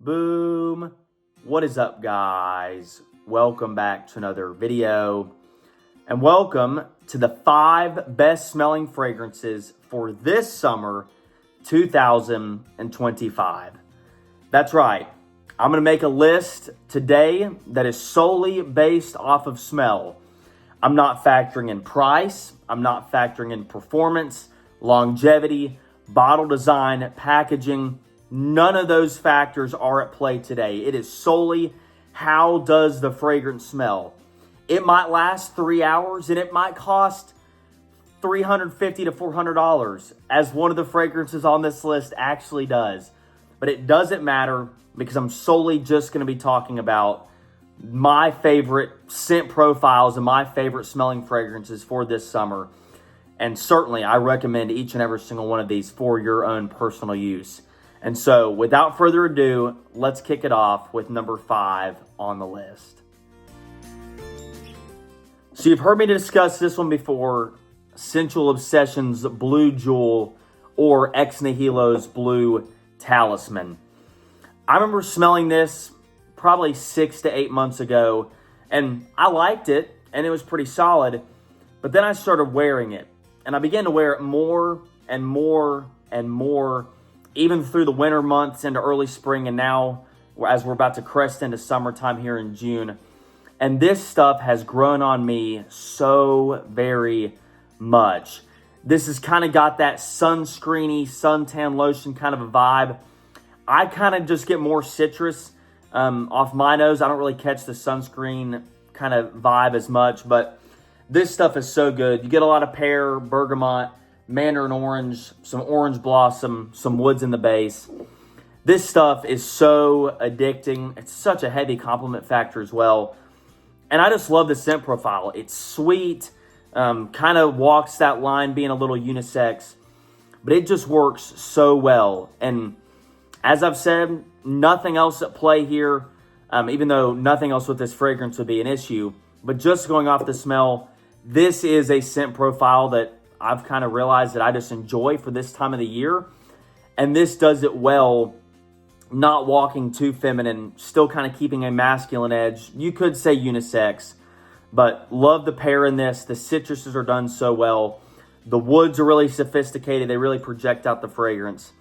Boom. What is up, guys? Welcome back to another video. And welcome to the 5 best smelling fragrances for this summer, 2025. That's right. I'm going to make a list today that is solely based off of smell. I'm not factoring in price. I'm not factoring in performance, longevity, bottle design, packaging. None of those factors are at play today. It is solely how does the fragrance smell. It might last 3 hours and it might cost $350 to $400, as one of the fragrances on this list actually does. But it doesn't matter because I'm solely just going to be talking about my favorite scent profiles and my favorite smelling fragrances for this summer. And certainly I recommend each and every single one of these for your own personal use. And so, without further ado, let's kick it off with number 5 on the list. So you've heard me discuss this one before, Sensual Obsession's Blue Jewel or Ex Nihilo's Blue Talisman. I remember smelling this probably 6 to 8 months ago, and I liked it, and it was pretty solid, but then I started wearing it, and I began to wear it more and more and more, even through the winter months into early spring, and now as we're about to crest into summertime here in June. And this stuff has grown on me so very much. This has kind of got that sunscreeny, suntan lotion kind of a vibe. I kind of just get more citrus off my nose. I don't really catch the sunscreen kind of vibe as much, but this stuff is so good. You get a lot of pear, bergamot, mandarin orange, some orange blossom, some woods in the base. This stuff is so addicting. It's such a heavy compliment factor as well. And I just love the scent profile. It's sweet, kind of walks that line being a little unisex, but it just works so well. And as I've said, nothing else at play here, even though nothing else with this fragrance would be an issue. But just going off the smell, this is a scent profile that I've kind of realized that I just enjoy for this time of the year. And this does it well, not walking too feminine, still kind of keeping a masculine edge. You could say unisex, but love the pear in this. The citruses are done so well. The woods are really sophisticated. They really project out the fragrance.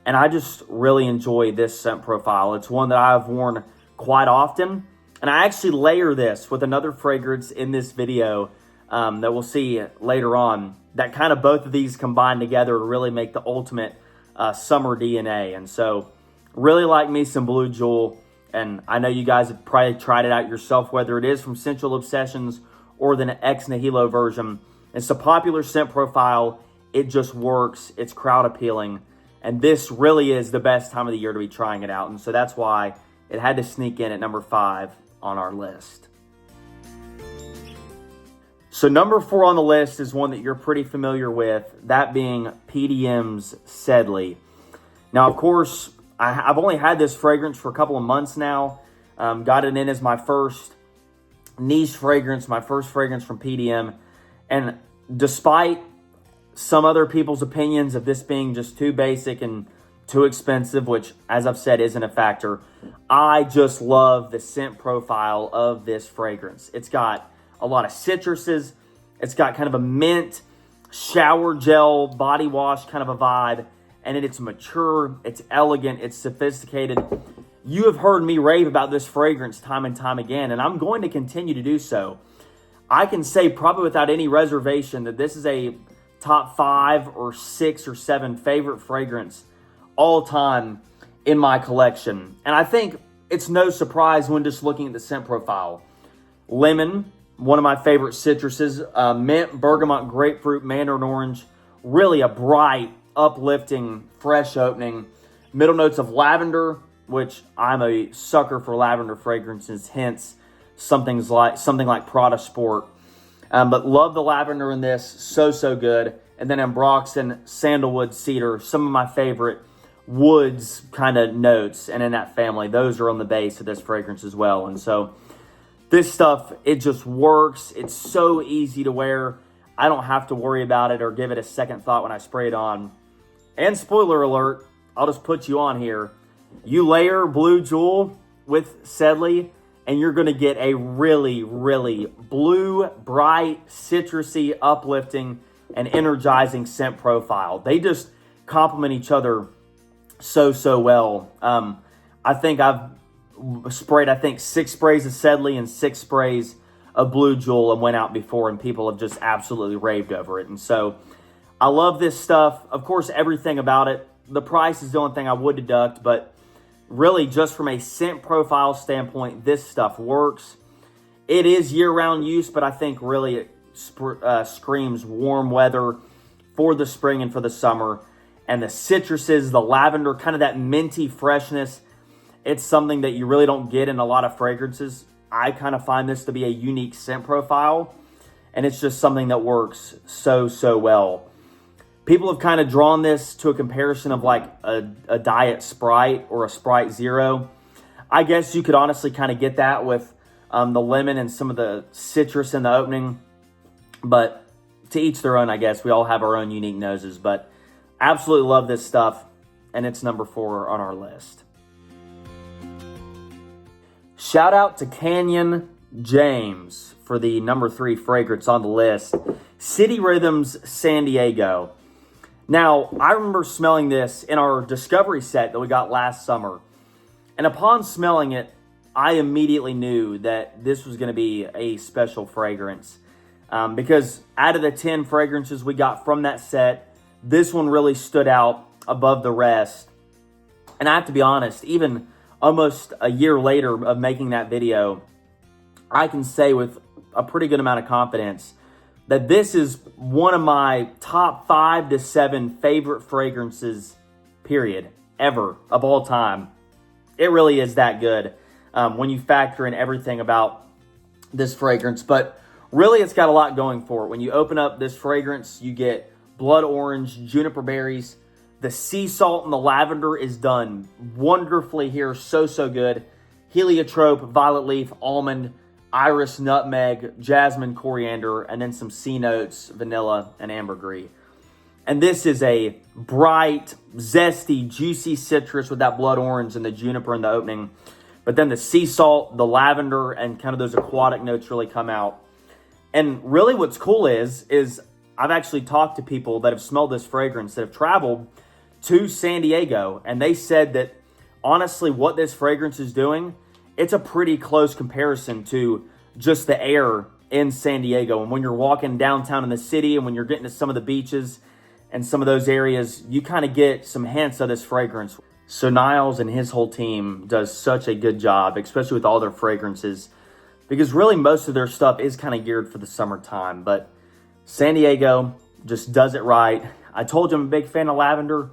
And I just really enjoy this scent profile. It's one that I've worn quite often. And I actually layer this with another fragrance in this video that we'll see later on, that kind of both of these combine together to really make the ultimate summer DNA. And so really like me some Blue Jewel, and I know you guys have probably tried it out yourself, whether it is from Sensual Obsessions or the Ex Nihilo version. It's a popular scent profile. It just works. It's crowd appealing, and this really is the best time of the year to be trying it out. And so that's why it had to sneak in at number 5 on our list. So number 4 on the list is one that you're pretty familiar with, that being PDM's Sedley. Now, of course, I've only had this fragrance for a couple of months now. Got it in as my first niche fragrance, my first fragrance from PDM. And despite some other people's opinions of this being just too basic and too expensive, which, as I've said, isn't a factor, I just love the scent profile of this fragrance. It's got a lot of citruses. It's got kind of a mint, shower gel, body wash kind of a vibe. And it's mature, it's elegant, it's sophisticated. You have heard me rave about this fragrance time and time again, and I'm going to continue to do so. I can say probably without any reservation that this is a top 5 or 6 or 7 favorite fragrance all time in my collection. And I think it's no surprise when just looking at the scent profile. Lemon, one of my favorite citruses, mint, bergamot, grapefruit, mandarin orange, really a bright, uplifting, fresh opening. Middle notes of lavender, which I'm a sucker for lavender fragrances, hence something like Prada Sport. But love the lavender in this, so good. And then ambroxan, sandalwood, cedar, some of my favorite woods kind of notes. And in that family, those are on the base of this fragrance as well. And so this stuff, it just works. It's so easy to wear. I don't have to worry about it or give it a second thought when I spray it on. And spoiler alert, I'll just put you on here. You layer Blue Jewel with Sedley, and you're going to get a really, really blue, bright, citrusy, uplifting, and energizing scent profile. They just complement each other so well. I think I've sprayed, 6 sprays of Sedley and 6 sprays of Blue Jewel and went out before, and people have just absolutely raved over it. And so I love this stuff. Of course, everything about it. The price is the only thing I would deduct, but really just from a scent profile standpoint, this stuff works. It is year-round use, but I think really it screams warm weather for the spring and for the summer. And the citruses, the lavender, kind of that minty freshness, it's something that you really don't get in a lot of fragrances. I kind of find this to be a unique scent profile, and it's just something that works so well. People have kind of drawn this to a comparison of like a Diet Sprite or a Sprite Zero. I guess you could honestly kind of get that with the lemon and some of the citrus in the opening. But to each their own, I guess. We all have our own unique noses. But absolutely love this stuff, and it's number 4 on our list. Shout out to Canyon James for the number 3 fragrance on the list, City Rhythms San Diego. Now, I remember smelling this in our discovery set that we got last summer. And upon smelling it, I immediately knew that this was going to be a special fragrance. Because out of the 10 fragrances we got from that set, this one really stood out above the rest. And I have to be honest, even almost a year later of making that video, I can say with a pretty good amount of confidence that this is one of my top 5 to 7 favorite fragrances, period, ever, of all time. It really is that good when you factor in everything about this fragrance. But really, it's got a lot going for it. When you open up this fragrance, you get blood orange, juniper berries. The sea salt and the lavender is done wonderfully here. So good. Heliotrope, violet leaf, almond, iris, nutmeg, jasmine, coriander, and then some C notes, vanilla, and ambergris. And this is a bright, zesty, juicy citrus with that blood orange and the juniper in the opening. But then the sea salt, the lavender, and kind of those aquatic notes really come out. And really what's cool is I've actually talked to people that have smelled this fragrance that have traveled to San Diego. And they said that, honestly, what this fragrance is doing, it's a pretty close comparison to just the air in San Diego. And when you're walking downtown in the city and when you're getting to some of the beaches and some of those areas, you kind of get some hints of this fragrance. So Niles and his whole team does such a good job, especially with all their fragrances, because really most of their stuff is kind of geared for the summertime. But San Diego just does it right. I told you I'm a big fan of lavender.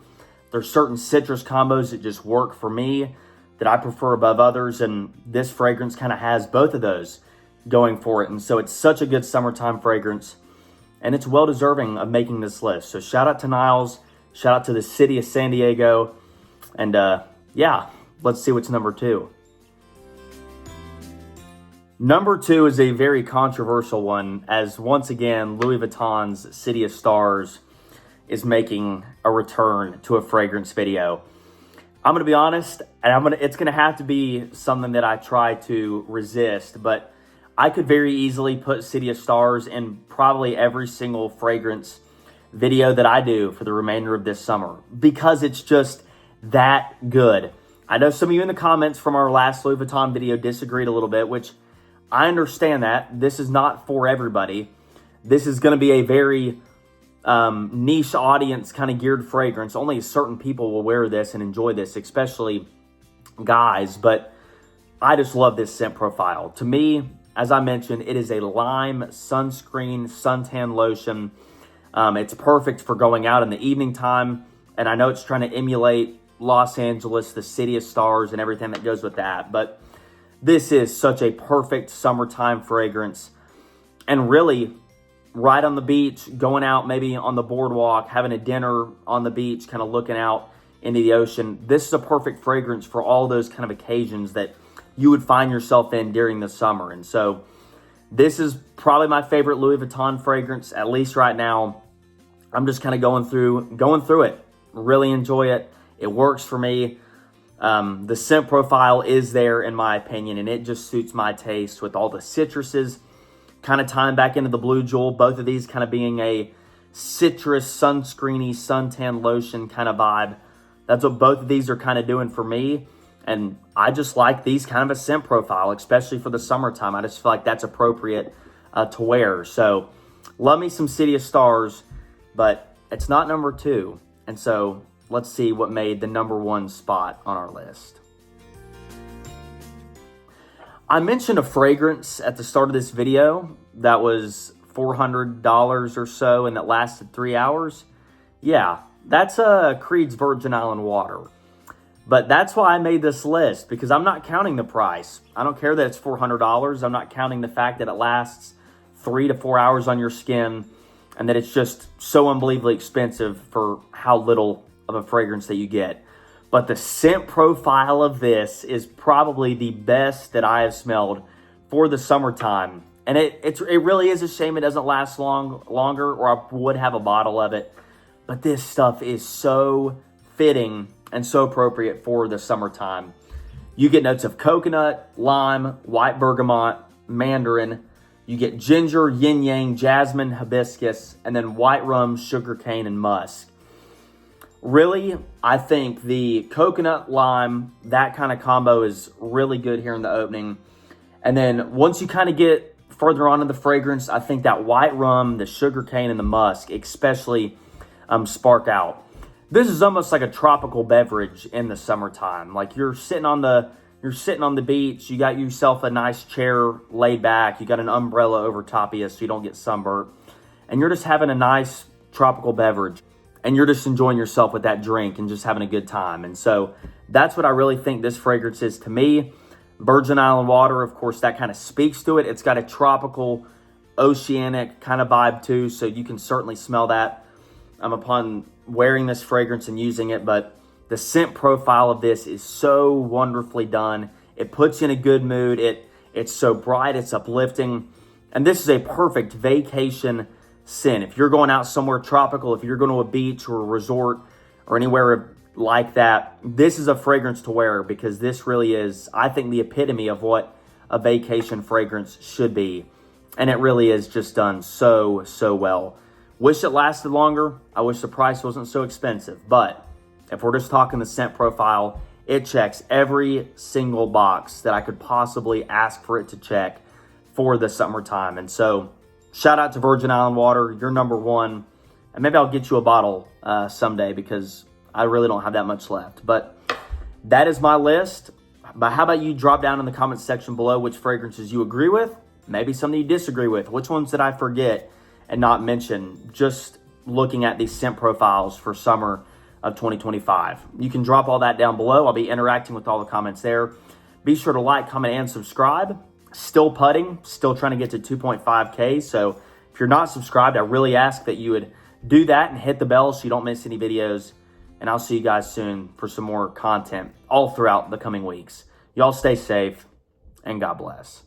There's certain citrus combos that just work for me that I prefer above others, and this fragrance kind of has both of those going for it. And so it's such a good summertime fragrance, and it's well deserving of making this list. So shout out to Niles, shout out to the city of San Diego, and yeah, let's see what's number 2. Number 2 is a very controversial one, as once again, Louis Vuitton's City of Stars is making a return to a fragrance video. I'm going to be honest, and it's going to have to be something that I try to resist, but I could very easily put City of Stars in probably every single fragrance video that I do for the remainder of this summer, because it's just that good. I know some of you in the comments from our last Louis Vuitton video disagreed a little bit, which I understand that. This is not for everybody. This is going to be a very niche audience kind of geared fragrance. Only certain people will wear this and enjoy this, especially guys. But I just love this scent profile. To me, as I mentioned, it is a lime sunscreen suntan lotion. It's perfect for going out in the evening time. And I know it's trying to emulate Los Angeles, the City of Stars, and everything that goes with that. But this is such a perfect summertime fragrance. And really, right on the beach, going out maybe on the boardwalk, having a dinner on the beach, kind of looking out into the ocean. This is a perfect fragrance for all those kind of occasions that you would find yourself in during the summer. And so this is probably my favorite Louis Vuitton fragrance, at least right now. I'm just kind of going through it. Really enjoy it. It works for me. The scent profile is there in my opinion, and it just suits my taste with all the citruses. Kind of tying back into the Blue Jewel, both of these kind of being a citrus, sunscreeny, suntan lotion kind of vibe. That's what both of these are kind of doing for me. And I just like these kind of a scent profile, especially for the summertime. I just feel like that's appropriate to wear. So love me some City of Stars, but it's not number 2. And so let's see what made the number 1 spot on our list. I mentioned a fragrance at the start of this video that was $400 or so and that lasted 3 hours. Yeah, that's Creed's Virgin Island Water. But that's why I made this list, because I'm not counting the price. I don't care that it's $400. I'm not counting the fact that it lasts 3 to 4 hours on your skin and that it's just so unbelievably expensive for how little of a fragrance that you get. But the scent profile of this is probably the best that I have smelled for the summertime. And it really is a shame it doesn't last longer, or I would have a bottle of it. But this stuff is so fitting and so appropriate for the summertime. You get notes of coconut, lime, white bergamot, mandarin. You get ginger, yin yang, jasmine, hibiscus, and then white rum, sugarcane, and musk. Really, I think the coconut, lime, that kind of combo is really good here in the opening. And then once you kind of get further on in the fragrance, I think that white rum, the sugarcane, and the musk especially spark out. This is almost like a tropical beverage in the summertime. Like you're sitting on the beach, you got yourself a nice chair laid back, you got an umbrella over top of you so you don't get sunburnt, and you're just having a nice tropical beverage. And you're just enjoying yourself with that drink and just having a good time. And so that's what I really think this fragrance is to me. Virgin Island Water, of course, that kind of speaks to it. It's got a tropical, oceanic kind of vibe too. So you can certainly smell that upon wearing this fragrance and using it. But the scent profile of this is so wonderfully done. It puts you in a good mood. It's so bright, it's uplifting. And this is a perfect vacation scent. If you're going out somewhere tropical, if you're going to a beach or a resort or anywhere like that, this is a fragrance to wear, because this really is, I think, the epitome of what a vacation fragrance should be. And it really is just done so well. Wish it lasted longer. I wish the price wasn't so expensive. But if we're just talking the scent profile, it checks every single box that I could possibly ask for it to check for the summertime. And so shout out to Virgin Island Water. You're number 1. And maybe I'll get you a bottle someday, because I really don't have that much left. But that is my list. But how about you drop down in the comments section below which fragrances you agree with, maybe something you disagree with. Which ones did I forget and not mention, just looking at these scent profiles for summer of 2025. You can drop all that down below. I'll be interacting with all the comments there. Be sure to like, comment, and subscribe. Still putting, still trying to get to 2.5K. So if you're not subscribed, I really ask that you would do that and hit the bell so you don't miss any videos. And I'll see you guys soon for some more content all throughout the coming weeks. Y'all stay safe and God bless.